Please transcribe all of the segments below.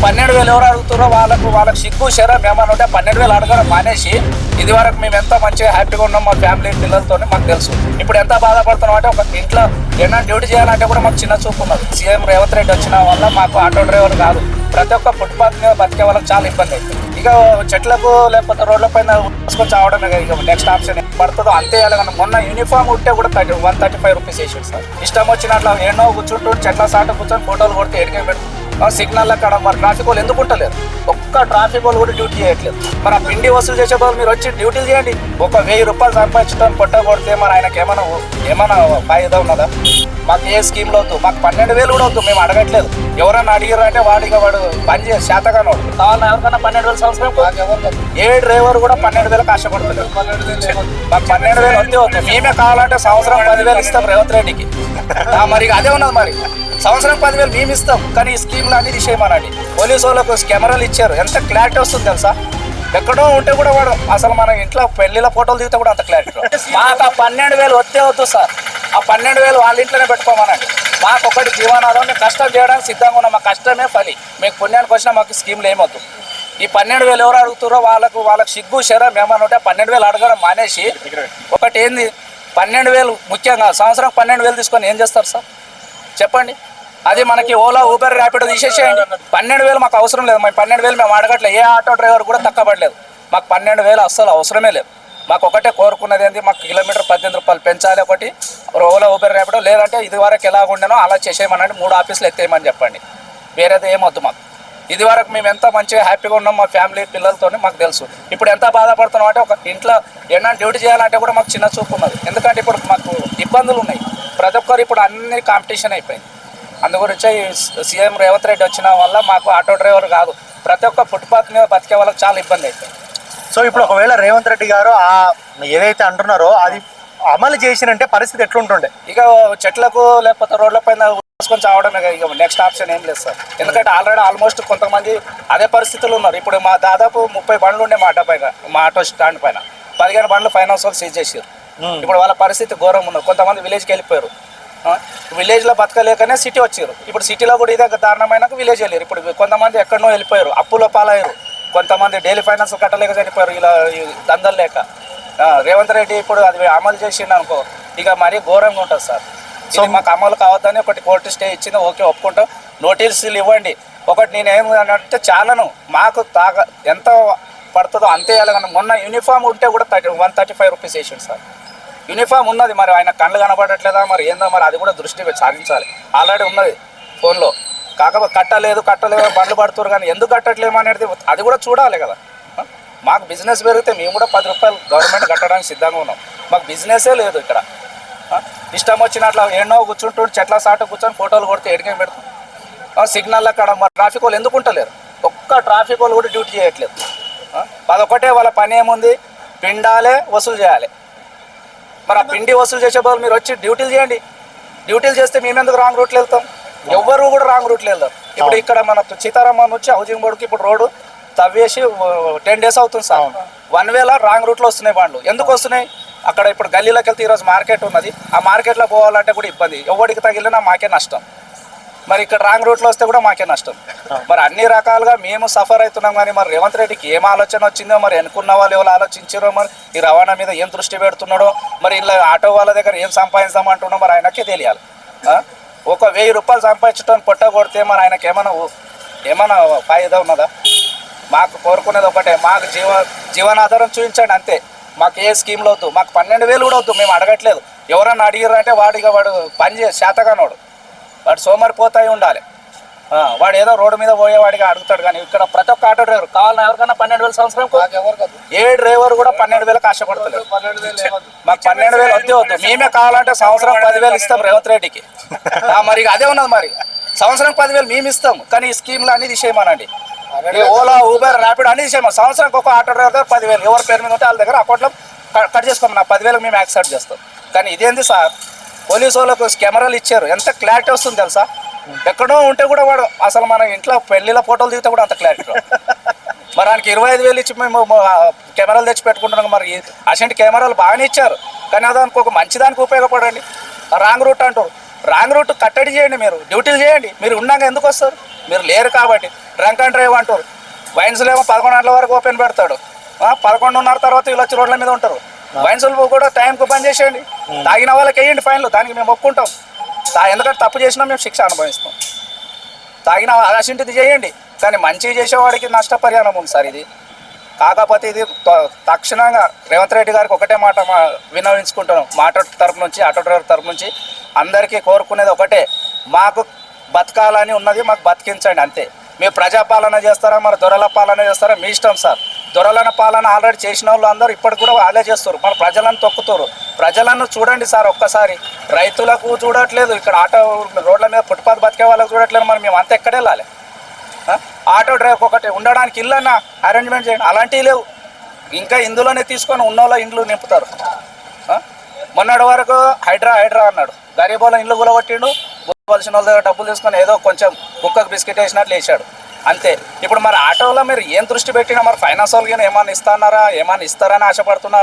12,000 ఎవరు అడుగుతారో వాళ్ళకు సిగ్గు శరం ఏమన్నా ఉంటే 12,000 అడగడం మానేసి ఇది వరకు మేము ఎంత మంచిగా హ్యాపీగా ఉన్నాం మా ఫ్యామిలీ పిల్లలతో మాకు తెలుసు. ఇప్పుడు ఎంత బాధపడుతున్నాం అంటే ఒక ఇంట్లో ఏమైనా డ్యూటీ చేయాలంటే కూడా మాకు చిన్న చూపు ఉన్నది. సీఎం రేవంత్ రెడ్డి వచ్చిన వల్ల మాకు ఆటో డ్రైవర్ కాదు, ప్రతి ఒక్క ఫుట్పాత్ మీద బతికే వాళ్ళకి చాలా ఇబ్బంది అవుతుంది. ఇక చెట్లకు లేకపోతే రోడ్ల పైన తీసుకొని చావడమే ఇక నెక్స్ట్ ఆప్షన్ పడుతుందో అంతే. అలాగన్నా మొన్న యూనిఫామ్ ఉంటే కూడా 135 రూపీస్ వేసాడు సార్. ఇష్టం వచ్చినట్లు ఎన్నో కూర్చుంటూ చెట్ల సాట కూర్చొని ఫోటోలు కొడితే ఎడికే పెడుతుంది. సిగ్నల్ అక్కడ మరి ట్రాఫిక్ వాళ్ళు ఎందుకు ఉంటలేరు? ఒక్క ట్రాఫిక్ వాళ్ళు కూడా డ్యూటీ చేయట్లేదు. మరి ఆ పిండి వసూలు చేసే వాళ్ళు మీరు వచ్చి డ్యూటీలు చేయండి. ఒక 1000 రూపాయలు సంపాదించడం పొట్ట కొడితే మరి ఆయనకి ఏమైనా ఫాయిదా ఉన్నదా? మాకు ఏ స్కీమ్లో వద్దు, మాకు 12,000 కూడా వద్దు, మేము అడగట్లేదు. ఎవరన్నా అడిగారు అంటే వాడు పని చేసి శాతగానే వాడు కావాలని ఎవరికన్నా 12,000 సంవత్సరం. ఏ డ్రైవర్ కూడా 12,000 ఆశపడతలేదు. మాకు 12,000 వద్దే. మేమే కావాలంటే సంవత్సరం 10,000 ఇస్తాం రేవంత్ రెడ్డికి. మరి అదే ఉన్నది. మరి సంవత్సరం 10,000 మేము ఇస్తాం, కానీ ఈ స్కీమ్లు అన్ని తీసేయమనండి. పోలీసు వాళ్ళకు కెమెరాలు ఇచ్చారు, ఎంత క్లారిటీ వస్తుంది తెలుసా? ఎక్కడో ఉంటే కూడా వాడు అసలు మన ఇంట్లో పెళ్లిల ఫోటోలు దిగితే కూడా అంత క్లారిటీ. మాకు ఆ 12,000 వద్దు సార్. ఆ 12,000 వాళ్ళ ఇంట్లోనే పెట్టుకోమనండి. మాకు ఒకటి జీవనాధారం, మేము కష్టం చేయడానికి సిద్ధంగా ఉన్నాం. మా కష్టమే ఫలి. మీకు పుణ్యానికి వచ్చినా మాకు స్కీమ్లు ఏమొద్దు. ఈ 12,000 ఎవరు అడుగుతారో వాళ్ళకు సిగ్గు శరం ఏమన్నా ఉంటే 12,000 అడగడం మానేసి ఒకటి ఏంది 12,000 ముఖ్యంగా సంవత్సరం 12,000 తీసుకొని ఏం చేస్తారు సార్ చెప్పండి? అది మనకి ఓలా ఊబర్ ర్యాపిడో తీసేసేయండి. 12,000 మాకు అవసరం లేదు. మేము 12,000 మేము అడగట్లేదు. ఏ ఆటో డ్రైవర్ కూడా తక్కబడలేదు. మాకు 12,000 అస్సలు అవసరమే లేదు. మాకు ఒకటే కోరుకున్నది ఏంటి, మాకు కిలోమీటర్ 18 రూపాయలు పెంచాలి ఒకటి ఓలా ఊబర్ ర్యాపిడో. లేదంటే ఇది వరకు ఎలా ఉండేనో అలా చేసేయమనండి. 3 ఆఫీసులు ఎత్తేయమని చెప్పండి. వేరేది ఏమొద్దు మాకు. ఇది వరకు మేము ఎంత మంచిగా హ్యాపీగా ఉన్నాం మా ఫ్యామిలీ పిల్లలతో మాకు తెలుసు. ఇప్పుడు ఎంత బాధపడుతున్నాం అంటే ఒక ఇంట్లో ఏమైనా డ్యూటీ చేయాలంటే కూడా మాకు చిన్న చూపు ఉన్నది. ఎందుకంటే ఇప్పుడు మాకు ఇబ్బందులు ఉన్నాయి. ప్రతి ఒక్కరు ఇప్పుడు అన్ని కాంపిటీషన్ అయిపోయింది. అందుగురించి సీఎం రేవంత్ రెడ్డి వచ్చిన వల్ల మాకు ఆటో డ్రైవర్ కాదు, ప్రతి ఒక్క ఫుట్పాత్ మీద బతికే వాళ్ళకి చాలా ఇబ్బంది అవుతుంది. సో ఇప్పుడు ఒకవేళ రేవంత్ రెడ్డి గారు ఏదైతే అంటున్నారో అది అమలు చేసినంటే పరిస్థితి ఎట్లుంటుండే? ఇక చెట్లకు లేకపోతే రోడ్ల పైన తీసుకొని చావడమే ఇక నెక్స్ట్ ఆప్షన్ ఏం లేదు సార్. ఎందుకంటే ఆల్మోస్ట్ కొంతమంది అదే పరిస్థితులు ఉన్నారు. ఇప్పుడు మా దాదాపు 30 బండ్లు ఉండే మా ఆటో స్టాండ్ పైన 15 బండ్లు ఫైనాన్స్ వాళ్ళు సీజ్ చేసారు. ఇప్పుడు వాళ్ళ పరిస్థితి ఘోరం ఉన్నారు. కొంతమంది విలేజ్కి వెళ్ళిపోయారు. విలేజ్లో బతకలేకనే సిటీ వచ్చారు. ఇప్పుడు సిటీలో కూడా ఇదే దారుణమైనాక విలేజ్ వెళ్ళారు. ఇప్పుడు కొంతమంది ఎక్కడనో వెళ్ళిపోయారు, అప్పుల పాలయ్యారు. కొంతమంది డైలీ ఫైనాన్స్ కట్టలేక చనిపోయారు ఇలా దందలు లేక. రేవంత్ రెడ్డి ఇప్పుడు అది అమలు చేసిండు అనుకో ఇక మరీ ఘోరంగా ఉంటుంది సార్. సో మాకు అమలు కావద్దని ఒకటి కోర్టు స్టే ఇచ్చింది, ఓకే ఒప్పుకుంటాం. నోటీసులు ఇవ్వండి. ఒకటి నేనేమంటే చాలను మాకు ఎంత పడుతుందో అంతే వేయాలి. మొన్న యూనిఫామ్ ఉంటే కూడా 135 రూపీస్ వేసాడు సార్. యూనిఫామ్ ఉన్నది, మరి ఆయన కళ్ళు కనబడట్లేదా మరి ఏందో, మరి అది కూడా దృష్టి సాధించాలి. ఆల్రెడీ ఉన్నది ఫోన్లో. కాకపోతే కట్టలేదు బండ్లు పడుతున్నారు, కానీ ఎందుకు కట్టట్లేము అనేది అది కూడా చూడాలి కదా. మాకు బిజినెస్ పెరిగితే మేము కూడా 10 రూపాయలు గవర్నమెంట్ కట్టడానికి సిద్ధంగా ఉన్నాం. మాకు బిజినెసే లేదు ఇక్కడ. ఇష్టం వచ్చినట్లు ఎన్నో కూర్చుంటూ చెట్ల సాట కూర్చొని ఫోటోలు కొడితే ఎడికే పెడతాం. సిగ్నల్ అక్కడ మరి ట్రాఫిక్ వాళ్ళు ఎందుకు ఉంటలేరు? ఒక్క ట్రాఫిక్ వాళ్ళు కూడా డ్యూటీ చేయట్లేదు. అదొకటే వాళ్ళ పని ఏముంది, పిండాలే వసూలు చేయాలి. మరి ఆ పిండి వసూలు చేసే బదులు మీరు వచ్చి డ్యూటీలు చేయండి. డ్యూటీలు చేస్తే మేమెందుకు రాంగ్ రూట్లో వెళ్తాం? ఎవ్వరు కూడా రాంగ్ రూట్లో వెళ్తాం. ఇప్పుడు ఇక్కడ మన సీతారామన్ వచ్చి హౌసింగ్ బోర్డుకి ఇప్పుడు రోడ్డు తవ్వేసి 10 డేస్ అవుతుంది సార్. 1 వేల రాంగ్ రూట్లో వస్తున్నాయి బండ్లు. ఎందుకు వస్తున్నాయి? అక్కడ ఇప్పుడు గల్లీలోకి వెళ్తే ఈరోజు మార్కెట్ ఉన్నది, ఆ మార్కెట్లో పోవాలంటే కూడా ఇబ్బంది. ఎవరికి తగిలినా మాకే నష్టం. మరి ఇక్కడ రాంగ్ రూట్లో వస్తే కూడా మాకే నష్టం. మరి అన్ని రకాలుగా మేము సఫర్ అవుతున్నాం. కానీ మరి రేవంత్ రెడ్డికి ఏం ఆలోచన వచ్చిందో, మరి అనుకున్న వాళ్ళు ఎవరు ఆలోచించారో, మరి ఈ రవాణా మీద ఏం దృష్టి పెడుతున్నాడో, మరి ఇలా ఆటో వాళ్ళ దగ్గర ఏం సంపాదించామంటున్నాడో మరి ఆయనకే తెలియాలి. ఒక 1000 రూపాయలు సంపాదించడం పొట్ట కొడితే మరి ఆయనకి ఏమైనా ఫాయిదా ఉన్నదా? మాకు కోరుకునేది ఒకటే, మాకు జీవనాధారం చూపించండి అంతే. మాకు ఏ స్కీమ్లో వద్దు, మాకు 12,000 కూడా వద్దు, మేము అడగట్లేదు. ఎవరన్నా అడిగారు అంటే వాడు పని చేసి శాతగానోడు, వాడు సోమరిపోతాయి ఉండాలి. వాడు ఏదో రోడ్డు మీద పోయేవాడిగా అడుగుతాడు. కానీ ఇక్కడ ప్రతి ఒక్క ఆటో డ్రైవర్ కావాలని ఎవరికన్నా 12,000 సంవత్సరం. ఏ డ్రైవర్ కూడా 12,000 ఆశపడతలేదు. మాకు 12,000 వద్దు. మేమే కావాలంటే సంవత్సరం 10,000 ఇస్తాం రేవంత్ రెడ్డికి. మరి అదే ఉన్నది. మరి సంవత్సరం 10,000 మేము ఇస్తాం, కానీ ఈ స్కీమ్లు అన్ని తీసేయమనండి. ఓలా ఊబర్ ర్యాపిడో అన్ని తీసేయమని. సంవత్సరానికి ఒక ఆటో డ్రైవర్ దగ్గర 10,000 ఎవరి పేరు మీద ఉంటే వాళ్ళ దగ్గర అకౌంట్లో కట్ చేసుకోమని. నా 10,000 మేము యాక్సెప్ట్ చేస్తాం. కానీ ఇదేంది సార్, పోలీసు వాళ్ళకు కెమెరాలు ఇచ్చారు, ఎంత క్లారిటీ వస్తుంది తెలుసా? ఎక్కడో ఉంటే కూడా వాడు అసలు మన ఇంట్లో పెళ్లిల ఫోటోలు దిగితే కూడా అంత క్లారిటీ. మరి ఆయనకి 25,000 ఇచ్చి మేము కెమెరాలు తెచ్చి పెట్టుకుంటున్నాం. మరి అసంటి కెమెరాలు బాగానే ఇచ్చారు, కానీ అదానికి ఒక మంచిదానికి ఉపయోగపడండి. రాంగ్ రూట్ అంటారు, రాంగ్ రూట్ కట్టడి చేయండి. మీరు డ్యూటీలు చేయండి. మీరు ఉన్నాక ఎందుకు వస్తారు? మీరు లేరు కాబట్టి. డ్రంక్ అండ్ డ్రైవ్ అంటారు. వైన్స్లో ఏమో 11 గంటల వరకు ఓపెన్ పెడతాడు, 11:30 తర్వాత వీళ్ళు వచ్చి రోడ్ల మీద ఉంటారు. వైన్స్లు కూడా టైంకు బంద్ చేసేయండి, తాగిన వాళ్ళకి వేయండి ఫైన్లు, దానికి మేము ఒప్పుకుంటాం. ఎందుకంటే తప్పు చేసినా మేము శిక్ష అనుభవిస్తాం. తాగిన అసింటిది చేయండి, కానీ మంచిగా చేసేవాడికి నష్టపరిహారం ఉంది సార్ ఇది. కాకపోతే ఇది తక్షణంగా రేవంత్ రెడ్డి గారికి ఒకటే మాట విన్నవించుకుంటున్నాం. మా ఆటో తరపు నుంచి, ఆటో డ్రైవర్ తరపు నుంచి అందరికీ కోరుకునేది ఒకటే, మాకు బతకాలని ఉన్నది, మాకు బతికించండి అంతే. మీరు ప్రజాపాలన చేస్తారా, మరి దొరల పాలన చేస్తారా, మీ ఇష్టం సార్. దొరల పాలన ఆల్రెడీ చేసిన వాళ్ళు అందరూ ఇప్పటికి కూడా వాళ్ళే చేస్తారు, మన ప్రజలను తొక్కుతారు. ప్రజలను చూడండి సార్ ఒక్కసారి. రైతులకు చూడట్లేదు, ఇక్కడ ఆటో రోడ్ల మీద ఫుట్పాత్ బతికే వాళ్ళకు చూడట్లేదు. మరి మేము అంతా ఎక్కడ వెళ్ళాలి? ఆటో డ్రైవర్ ఒకటి ఉండడానికి ఇల్లు అన్న అరేంజ్మెంట్ చేయండి, అలాంటివి లేవు. ఇంకా ఇందులోనే తీసుకొని ఉన్నోళ్ళ ఇండ్లు నింపుతారు. మొన్నటి వరకు హైడ్రా అన్నాడు, గరీబోళ్ళ ఇండ్లు కూలగొట్టిండు, గుర్తువలసిన వాళ్ళ దగ్గర డబ్బులు తీసుకొని ఏదో కొంచెం కుక్కకు బిస్కెట్ వేసినట్లు వేసాడు అంతే. ఇప్పుడు మరి ఆటోలో మీరు ఏం దృష్టి పెట్టినా, మరి ఫైనాన్స్ వాళ్ళకి ఏమైనా ఇస్తారా, ఏమైనా ఇస్తారని ఆశపడుతున్నా,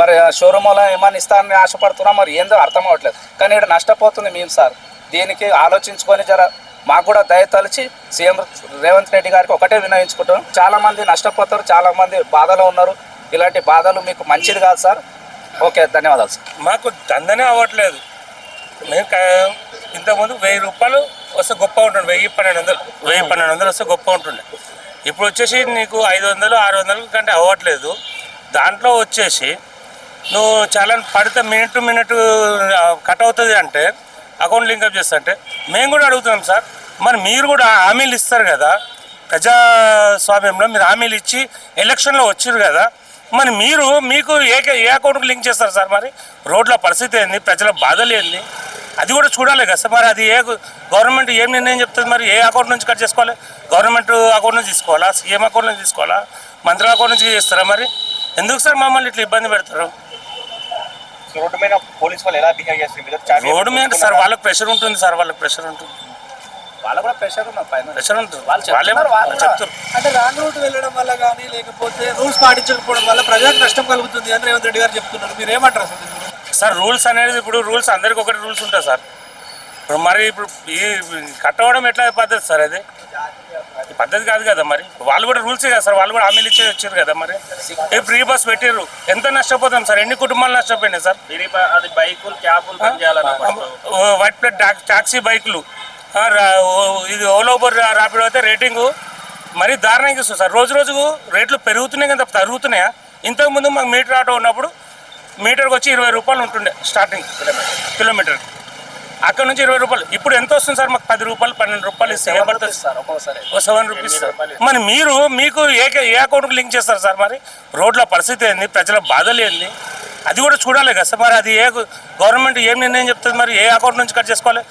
మరి షోరూమ్ వాళ్ళు ఏమైనా ఇస్తారని ఆశపడుతున్నా, మరి ఏందో అర్థం అవ్వట్లేదు. కానీ ఇక్కడ నష్టపోతుంది మేము సార్. దీనికి ఆలోచించుకొని జర మాకు కూడా దయతలిచి సీఎం రేవంత్ రెడ్డి గారికి ఒకటే వినయించుకుంటాం. చాలామంది నష్టపోతారు, చాలామంది బాధలో ఉన్నారు. ఇలాంటి బాధలు మీకు మంచిది కాదు సార్. ఓకే, ధన్యవాదాలు సార్. మాకు దందనే అవ్వట్లేదు. మేము ఇంతకుముందు 1000 రూపాయలు వస్తే గొప్ప ఉంటుండే, 1000-1200 వస్తే గొప్ప ఉంటుండే. ఇప్పుడు వచ్చేసి నీకు 500-600 కంటే అవ్వట్లేదు. దాంట్లో వచ్చేసి నువ్వు చాలా పడితే మినిట్ టు మినిట్ కట్ అవుతుంది అంటే, అకౌంట్ లింకప్ చేస్తా అంటే మేము కూడా అడుగుతున్నాం సార్. మరి మీరు కూడా హామీలు ఇస్తారు కదా, ప్రజాస్వామ్యంలో మీరు హామీలు ఇచ్చి ఎలక్షన్లో వచ్చారు కదా, మరి మీకు ఏ అకౌంట్కి లింక్ చేస్తారు సార్? మరి రోడ్ల పరిస్థితి ఏంది, ప్రజల బాధలు ఏంది, అది కూడా చూడాలి కదా సార్. మరి అది గవర్నమెంట్ ఏం నిర్ణయం చెప్తుంది? మరి ఏ అకౌంట్ నుంచి కట్ చేసుకోవాలి? గవర్నమెంట్ అకౌంట్ నుంచి తీసుకోవాలా, సీఎం అకౌంట్ నుంచి తీసుకోవాలా, మంత్రుల అకౌంట్ నుంచి చేస్తారా? మరి ఎందుకు సార్ మమ్మల్ని ఇట్లా ఇబ్బంది పెడతారు? రోడ్డు మీద పోలీసు వాళ్ళు ఎలా బిహేవ్ చేస్తారు? రోడ్డు మీద సార్ వాళ్ళకి ప్రెషర్ ఉంటుంది సార్, వాళ్ళకి ప్రెషర్ ఉంటుంది, వాళ్ళకు కూడా ప్రెషర్ ఉన్నారు, ప్రెషర్ ఉంటుంది. వాళ్ళు చెప్తారు అంటే రాంగ్ రూట్ వెళ్ళడం వల్ల కానీ, లేకపోతే రూల్స్ పాటించకపోవడం వల్ల ప్రజలకు నష్టం కలుగుతుంది అని రేవంత్ రెడ్డి గారు చెప్తున్నారు. మీరు ఏమంటారు అసలు? సార్ రూల్స్ అనేది, ఇప్పుడు రూల్స్ అందరికి ఒకటి రూల్స్ ఉంటాయి సార్. ఇప్పుడు ఈ కట్ అవ్వడం ఎట్లా పద్ధతి సార్? అది ఈ పద్ధతి కాదు కదా. మరి వాళ్ళు కూడా రూల్సే కదా సార్, వాళ్ళు కూడా హామీలు ఇచ్చే వచ్చారు కదా. మరి ఈ ఫ్రీ బస్ పెట్టారు, ఎంత నష్టపోతాం సార్? ఎన్ని కుటుంబాలు నష్టపోయినాయి సార్? అది బైకులు, క్యాబులు వైట్ ప్లేట్ టాక్సీ బైకులు, ఇది ఓలా ఊబర్ ర్యాపిడో అయితే రేటింగు మరీ దారుణంగా ఇస్తుంది సార్. రోజు రోజుకు రేట్లు పెరుగుతున్నాయి కదా, తరుగుతున్నాయా? ఇంతకుముందు మాకు మీటర్ ఆటో ఉన్నప్పుడు మీటర్కి వచ్చి 20 రూపాయలు ఉంటుండే స్టార్టింగ్ కిలోమీటర్, అక్కడ నుంచి 20 రూపాయలు. ఇప్పుడు ఎంత వస్తుంది సార్? మాకు 10 రూపాయలు 12 రూపాయలు ఇస్తే ఏమవుతుంది సార్? ఓ 7 రూపీస్. మరి మీకు ఏ అకౌంట్కి లింక్ చేస్తారు సార్? మరి రోడ్ల పరిస్థితి ఏంది, ప్రజల బాధలు ఏంది, అది కూడా చూడాలి కదా సార్. మరి అది గవర్నమెంట్ ఏం నిర్ణయం చెప్తుంది? మరి ఏ అకౌంట్ నుంచి కట్ చేసుకోవాలి?